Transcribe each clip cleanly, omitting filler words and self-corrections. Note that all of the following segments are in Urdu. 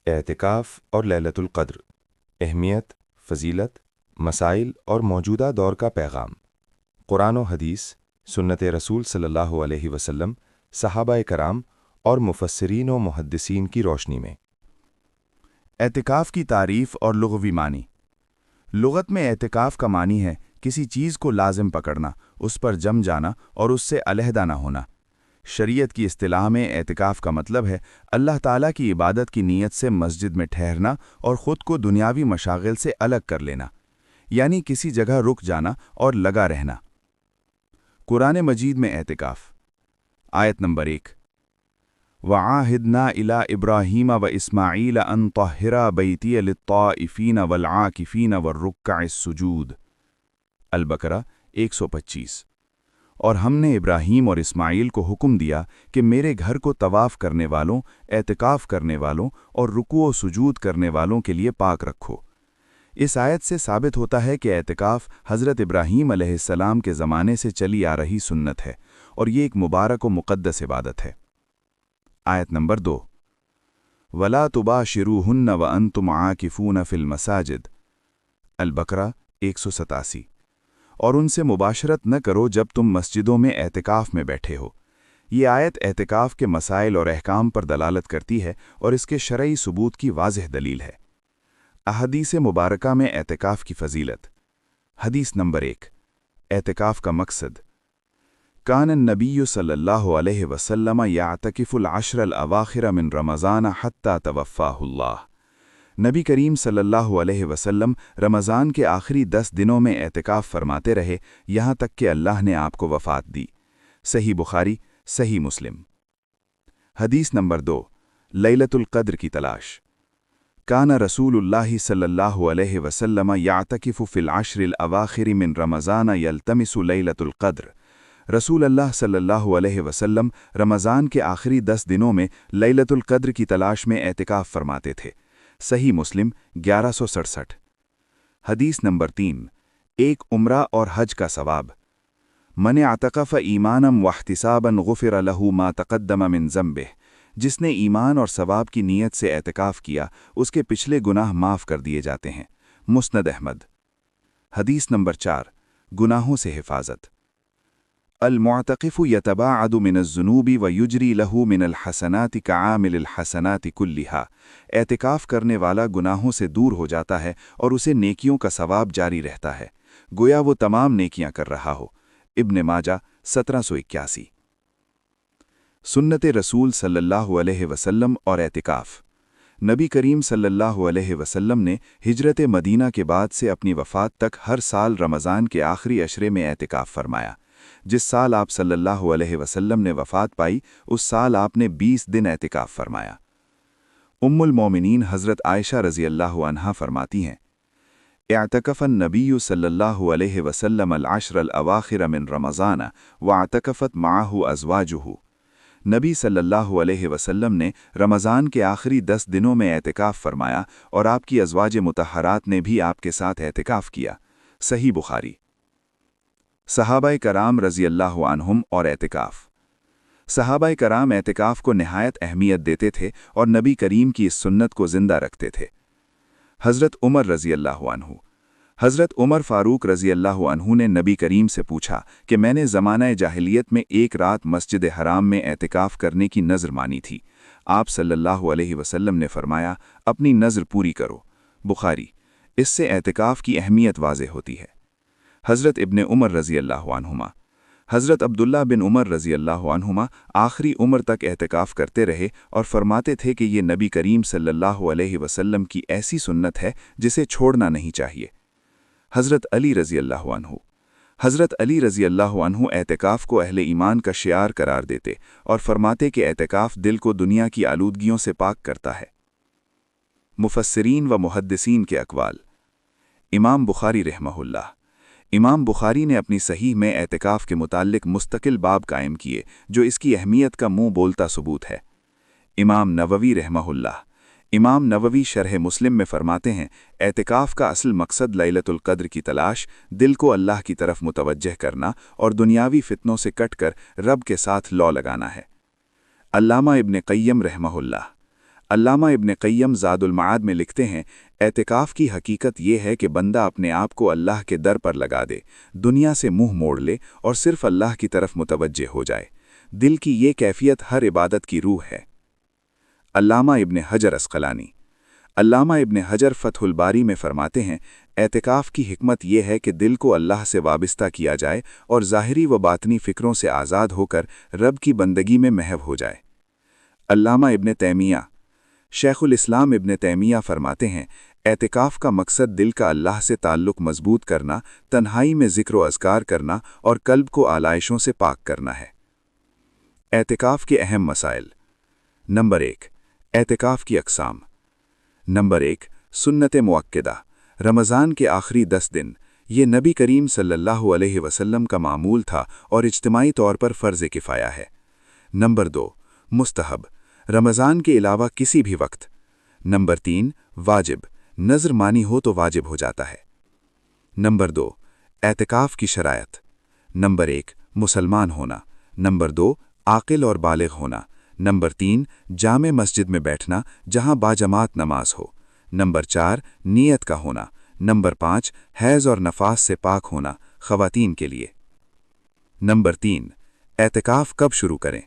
اعتکاف اور لیلۃ القدر، اہمیت، فضیلت، مسائل اور موجودہ دور کا پیغام۔ قرآن و حدیث، سنت رسول صلی اللہ علیہ وسلم، صحابہ کرام اور مفسرین و محدثین کی روشنی میں۔ اعتکاف کی تعریف اور لغوی معنی۔ لغت میں اعتکاف کا معنی ہے کسی چیز کو لازم پکڑنا، اس پر جم جانا اور اس سے علیحدہ نہ ہونا۔ شریعت کی اصطلاح میں اعتکاف کا مطلب ہے اللہ تعالیٰ کی عبادت کی نیت سے مسجد میں ٹھہرنا اور خود کو دنیاوی مشاغل سے الگ کر لینا، یعنی کسی جگہ رک جانا اور لگا رہنا۔ قرآن مجید میں اعتکاف۔ آیت نمبر 1۔ وَعَاهِدْنَا إِلَىٰ إِبْرَاهِيمَ وَإِسْمَاعِيلَ أَن طَهِّرَا بَيْتِيَ لِلطَّائِفِينَ وَالْعَاكِفِينَ وَالرُّكَّعِ السُّجُودِ۔ البقرہ 125۔ اور ہم نے ابراہیم اور اسماعیل کو حکم دیا کہ میرے گھر کو طواف کرنے والوں، اعتکاف کرنے والوں اور رکوع و سجود کرنے والوں کے لیے پاک رکھو۔ اس آیت سے ثابت ہوتا ہے کہ اعتکاف حضرت ابراہیم علیہ السلام کے زمانے سے چلی آ رہی سنت ہے اور یہ ایک مبارک و مقدس عبادت ہے۔ آیت نمبر 2۔ وَلَا تُبَاشِرُوهُنَّ وَأَنْتُمْ عَاكِفُونَ فِي الْمَسَاجِدِ۔ البقرہ 187۔ اور ان سے مباشرت نہ کرو جب تم مسجدوں میں اعتکاف میں بیٹھے ہو۔ یہ آیت اعتکاف کے مسائل اور احکام پر دلالت کرتی ہے اور اس کے شرعی ثبوت کی واضح دلیل ہے۔ احادیث مبارکہ میں اعتکاف کی فضیلت۔ حدیث نمبر 1۔ اعتکاف کا مقصد۔ کان النبی صلی اللہ علیہ وسلم یعتکف العشر الاواخر من رمضان حتی توفاہ اللہ۔ نبی کریم صلی اللہ علیہ وسلم رمضان کے آخری 10 دنوں میں اعتکاف فرماتے رہے یہاں تک کہ اللہ نے آپ کو وفات دی۔ صحیح بخاری، صحیح مسلم۔ حدیث نمبر 2۔ لیلۃ القدر کی تلاش۔ کان رسول اللہ صلی اللہ علیہ وسلم یعتکف فی العشر الاواخر من رمضان یلتمس لیلۃ القدر۔ رسول اللہ صلی اللہ علیہ وسلم رمضان کے آخری 10 دنوں میں لیلۃ القدر کی تلاش میں اعتکاف فرماتے تھے۔ صحیح مسلم 1167۔ حدیث نمبر 3۔ ایک عمرہ اور حج کا ثواب۔ من اعتکف ایمانا واحتسابا غفر له ما تقدم من ذنبہ۔ جس نے ایمان اور ثواب کی نیت سے اعتکاف کیا اس کے پچھلے گناہ معاف کر دیے جاتے ہیں۔ مسند احمد۔ حدیث نمبر 4۔ گناہوں سے حفاظت۔ المعتکف یتباعد من الذنوب ویجری لہ من الحسنات کعامل الحسنات کلہا۔ اعتکاف کرنے والا گناہوں سے دور ہو جاتا ہے اور اسے نیکیوں کا ثواب جاری رہتا ہے، گویا وہ تمام نیکیاں کر رہا ہو۔ ابن ماجہ 1781۔ سنت رسول صلی اللہ علیہ وسلم اور اعتکاف۔ نبی کریم صلی اللہ علیہ وسلم نے ہجرت مدینہ کے بعد سے اپنی وفات تک ہر سال رمضان کے آخری عشرے میں اعتکاف فرمایا۔ جس سال آپ صلی اللہ علیہ وسلم نے وفات پائی اس سال آپ نے 20 دن اعتکاف فرمایا۔ ام المومنین حضرت عائشہ رضی اللہ عنہا فرماتی ہیں، اعتکف النبی صلی اللہ علیہ وسلم العشر الاواخر من رمضان واعتکفت معہ ازواجہ۔ نبی صلی اللہ علیہ وسلم نے رمضان کے آخری 10 دنوں میں اعتکاف فرمایا اور آپ کی ازواج مطہرات نے بھی آپ کے ساتھ اعتکاف کیا۔ صحیح بخاری۔ صحابہ کرام رضی اللہ عنہم اور اعتکاف۔ صحابہ کرام اعتکاف کو نہایت اہمیت دیتے تھے اور نبی کریم کی اس سنت کو زندہ رکھتے تھے۔ حضرت عمر رضی اللہ عنہ۔ حضرت عمر فاروق رضی اللہ عنہ نے نبی کریم سے پوچھا کہ میں نے زمانہ جاہلیت میں ایک رات مسجد حرام میں اعتکاف کرنے کی نذر مانی تھی۔ آپ صلی اللہ علیہ وسلم نے فرمایا، اپنی نذر پوری کرو۔ بخاری۔ اس سے اعتکاف کی اہمیت واضح ہوتی ہے۔ حضرت ابن عمر رضی اللہ عنہما۔ حضرت عبداللہ بن عمر رضی اللہ عنہما آخری عمر تک اعتکاف کرتے رہے اور فرماتے تھے کہ یہ نبی کریم صلی اللہ علیہ وسلم کی ایسی سنت ہے جسے چھوڑنا نہیں چاہیے۔ حضرت علی رضی اللہ عنہ۔ حضرت علی رضی اللہ عنہ اعتکاف کو اہل ایمان کا شعار قرار دیتے اور فرماتے کہ اعتکاف دل کو دنیا کی آلودگیوں سے پاک کرتا ہے۔ مفسرین و محدثین کے اقوال۔ امام بخاری رحمہ اللہ۔ امام بخاری نے اپنی صحیح میں اعتکاف کے متعلق مستقل باب قائم کیے جو اس کی اہمیت کا منہ بولتا ثبوت ہے۔ امام نووی رحمہ اللہ۔ امام نووی شرح مسلم میں فرماتے ہیں، اعتکاف کا اصل مقصد لیلۃ القدر کی تلاش، دل کو اللہ کی طرف متوجہ کرنا اور دنیاوی فتنوں سے کٹ کر رب کے ساتھ لو لگانا ہے۔ علامہ ابن قیم رحمہ اللہ۔ علامہ ابن قیم زاد المعاد میں لکھتے ہیں، اعتکاف کی حقیقت یہ ہے کہ بندہ اپنے آپ کو اللہ کے در پر لگا دے، دنیا سے منہ موڑ لے اور صرف اللہ کی طرف متوجہ ہو جائے۔ دل کی یہ کیفیت ہر عبادت کی روح ہے۔ علامہ ابن حجر عسقلانی علامہ ابن حجر فتح الباری میں فرماتے ہیں، اعتکاف کی حکمت یہ ہے کہ دل کو اللہ سے وابستہ کیا جائے اور ظاہری و باطنی فکروں سے آزاد ہو کر رب کی بندگی میں محو ہو جائے۔ علامہ ابن تیمیہ شیخ الاسلام ابن تیمیہ فرماتے ہیں، اعتکاف کا مقصد دل کا اللہ سے تعلق مضبوط کرنا، تنہائی میں ذکر و اذکار کرنا اور قلب کو آلائشوں سے پاک کرنا ہے۔ اعتکاف کے اہم مسائل۔ نمبر 1، اعتکاف کی اقسام۔ نمبر 1، سنت مؤکدہ، رمضان کے آخری 10 دن۔ یہ نبی کریم صلی اللہ علیہ وسلم کا معمول تھا اور اجتماعی طور پر فرض کفایہ ہے۔ نمبر 2، مستحب، رمضان کے علاوہ کسی بھی وقت۔ نمبر 3، واجب، نذر مانی ہو تو واجب ہو جاتا ہے۔ نمبر 2، اعتکاف کی شرائط۔ نمبر 1، مسلمان ہونا۔ نمبر 2، عاقل اور بالغ ہونا۔ نمبر 3، جامع مسجد میں بیٹھنا جہاں باجماعت نماز ہو۔ نمبر 4، نیت کا ہونا۔ نمبر 5، حیض اور نفاس سے پاک ہونا، خواتین کے لیے۔ نمبر 3، اعتکاف کب شروع کریں؟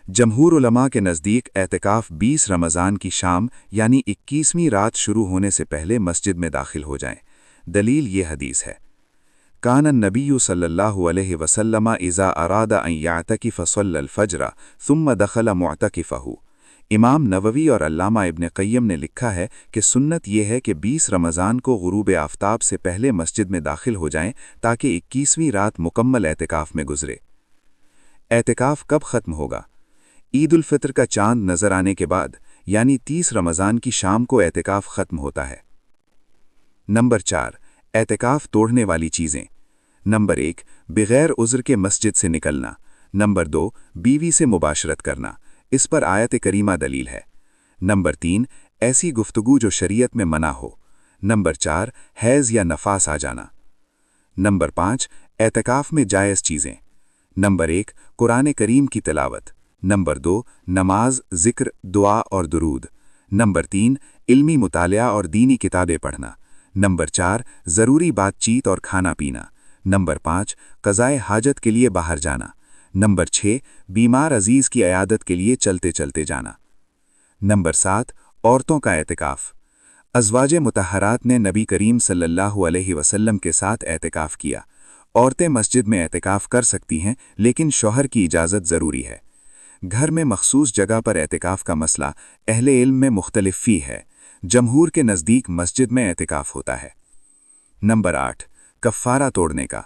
جمہور علماء کے نزدیک اعتکاف 20 رمضان کی شام یعنی 21ویں رات شروع ہونے سے پہلے مسجد میں داخل ہو جائیں۔ دلیل یہ حدیث ہے، کان النبی صلی اللہ علیہ وسلم اذا اراد ان یعتکف صلی الفجر ثم دخل معتکفہ۔ امام نووی اور علامہ ابن قیم نے لکھا ہے کہ سنت یہ ہے کہ 20 رمضان کو غروب آفتاب سے پہلے مسجد میں داخل ہو جائیں تاکہ 21ویں رات مکمل اعتکاف میں گزرے۔ اعتکاف کب ختم ہوگا؟ عید الفطر کا چاند نظر آنے کے بعد یعنی 30 رمضان کی شام کو اعتکاف ختم ہوتا ہے۔ نمبر 4، اعتکاف توڑنے والی چیزیں۔ نمبر 1، بغیر عذر کے مسجد سے نکلنا۔ نمبر 2، بیوی سے مباشرت کرنا، اس پر آیت کریمہ دلیل ہے۔ نمبر 3، ایسی گفتگو جو شریعت میں منع ہو۔ نمبر 4، حیض یا نفاس آ جانا۔ نمبر 5، اعتکاف میں جائز چیزیں۔ نمبر 1، قرآن کریم کی تلاوت۔ نمبر 2، نماز، ذکر، دعا اور درود۔ نمبر 3، علمی مطالعہ اور دینی کتابیں پڑھنا۔ نمبر 4، ضروری بات چیت اور کھانا پینا۔ نمبر 5، قضائے حاجت کے لیے باہر جانا۔ نمبر 6، بیمار عزیز کی عیادت کے لیے چلتے چلتے جانا۔ نمبر 7، عورتوں کا اعتکاف۔ ازواج مطہرات نے نبی کریم صلی اللہ علیہ وسلم کے ساتھ اعتکاف کیا۔ عورتیں مسجد میں اعتکاف کر سکتی ہیں لیکن شوہر کی اجازت ضروری ہے۔ گھر میں مخصوص جگہ پر اعتکاف کا مسئلہ اہل علم میں مختلف فی ہے۔ جمہور کے نزدیک مسجد میں اعتکاف ہوتا ہے۔ نمبر 8، کفارہ توڑنے کا۔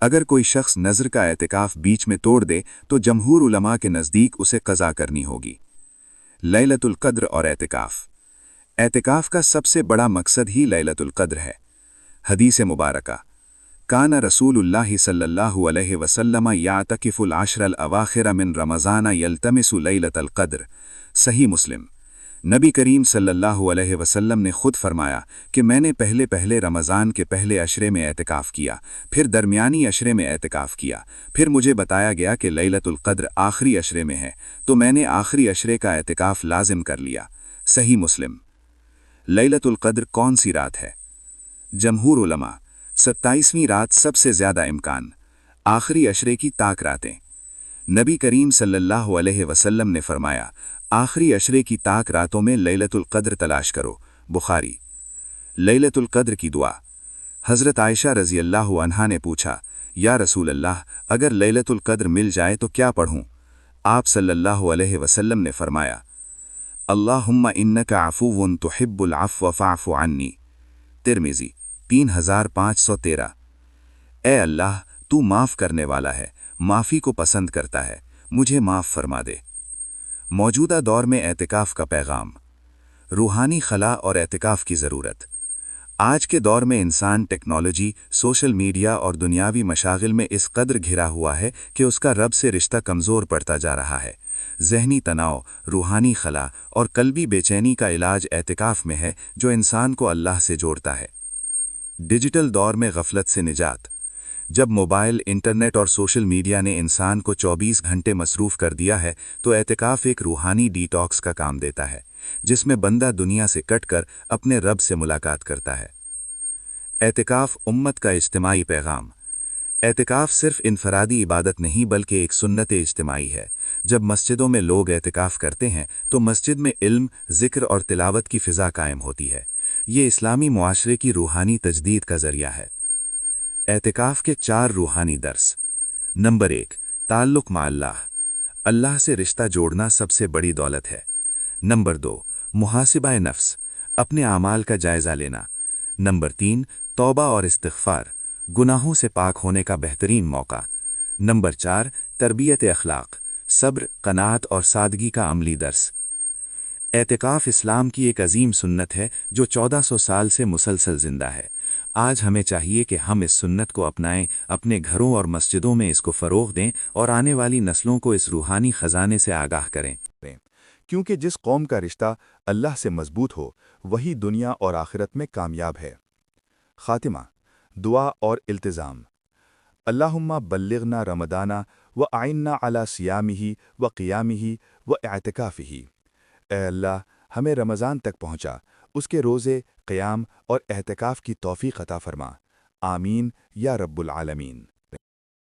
اگر کوئی شخص نذر کا اعتکاف بیچ میں توڑ دے تو جمہور علماء کے نزدیک اسے قضا کرنی ہوگی۔ لیلۃ القدر اور اعتکاف۔ اعتکاف کا سب سے بڑا مقصد ہی لیلۃ القدر ہے۔ حدیث مبارکہ، کان رسول اللہ صلی اللہ علیہ وسلم یعتکف العشر الاواخر من رمضان یلتمس لیلۃ القدر۔ صحیح مسلم۔ نبی کریم صلی اللہ علیہ وسلم نے خود فرمایا کہ میں نے پہلے رمضان کے پہلے عشرے میں اعتکاف کیا، پھر درمیانی عشرے میں اعتکاف کیا، پھر مجھے بتایا گیا کہ لیلۃ القدر آخری عشرے میں ہے تو میں نے آخری عشرے کا اعتکاف لازم کر لیا۔ صحیح مسلم۔ لیلۃ القدر کون سی رات ہے؟ جمہور علماء، 27ویں رات سب سے زیادہ امکان، آخری عشرے کی طاق راتیں۔ نبی کریم صلی اللہ علیہ وسلم نے فرمایا، آخری عشرے کی طاق راتوں میں لیلۃ القدر تلاش کرو۔ بخاری۔ لیلۃ القدر کی دعا۔ حضرت عائشہ رضی اللہ عنہا نے پوچھا، یا رسول اللہ، اگر لیلۃ القدر مل جائے تو کیا پڑھوں؟ آپ صلی اللہ علیہ وسلم نے فرمایا، اللہم انک عفو تحب العفو فاعف عنی۔ ترمذی 3513۔ اے اللہ، تو معاف کرنے والا ہے، معافی کو پسند کرتا ہے، مجھے معاف فرما دے۔ موجودہ دور میں اعتکاف کا پیغام۔ روحانی خلا اور اعتکاف کی ضرورت۔ آج کے دور میں انسان ٹیکنالوجی، سوشل میڈیا اور دنیاوی مشاغل میں اس قدر گھرا ہوا ہے کہ اس کا رب سے رشتہ کمزور پڑتا جا رہا ہے۔ ذہنی تناؤ، روحانی خلا اور قلبی بے چینی کا علاج اعتکاف میں ہے جو انسان کو اللہ سے جوڑتا ہے۔ ڈیجیٹل دور میں غفلت سے نجات۔ جب موبائل، انٹرنیٹ اور سوشل میڈیا نے انسان کو 24 گھنٹے مصروف کر دیا ہے تو اعتکاف ایک روحانی ڈی ٹاکس کا کام دیتا ہے۔ جس میں بندہ دنیا سے کٹ کر اپنے رب سے ملاقات کرتا ہے۔ اعتکاف امت کا اجتماعی پیغام۔ اعتکاف صرف انفرادی عبادت نہیں بلکہ ایک سنت اجتماعی ہے۔ جب مسجدوں میں لوگ اعتکاف کرتے ہیں تو مسجد میں علم، ذکر اور تلاوت کی فضا قائم ہوتی ہے۔ یہ اسلامی معاشرے کی روحانی تجدید کا ذریعہ ہے۔ اعتکاف کے 4 روحانی درس۔ نمبر 1، تعلق مع اللہ۔ اللہ سے رشتہ جوڑنا سب سے بڑی دولت ہے۔ نمبر 2، محاسبہ نفس، اپنے اعمال کا جائزہ لینا۔ نمبر 3، توبہ اور استغفار، گناہوں سے پاک ہونے کا بہترین موقع۔ نمبر 4، تربیت اخلاق، صبر، قناعت اور سادگی کا عملی درس۔ اعتکاف اسلام کی ایک عظیم سنت ہے جو 1400 سال سے مسلسل زندہ ہے۔ آج ہمیں چاہیے کہ ہم اس سنت کو اپنائیں، اپنے گھروں اور مسجدوں میں اس کو فروغ دیں اور آنے والی نسلوں کو اس روحانی خزانے سے آگاہ کریں۔ کیونکہ جس قوم کا رشتہ اللہ سے مضبوط ہو وہی دنیا اور آخرت میں کامیاب ہے۔ خاتمہ، دعا اور التزام۔ اللہم بلغنا رمضانہ وأعنا علی صیامہ وقیامہ واعتکافہ۔ اے اللہ، ہمیں رمضان تک پہنچا، اس کے روزے، قیام اور اعتکاف کی توفیق عطا فرما۔ آمین یا رب العالمین۔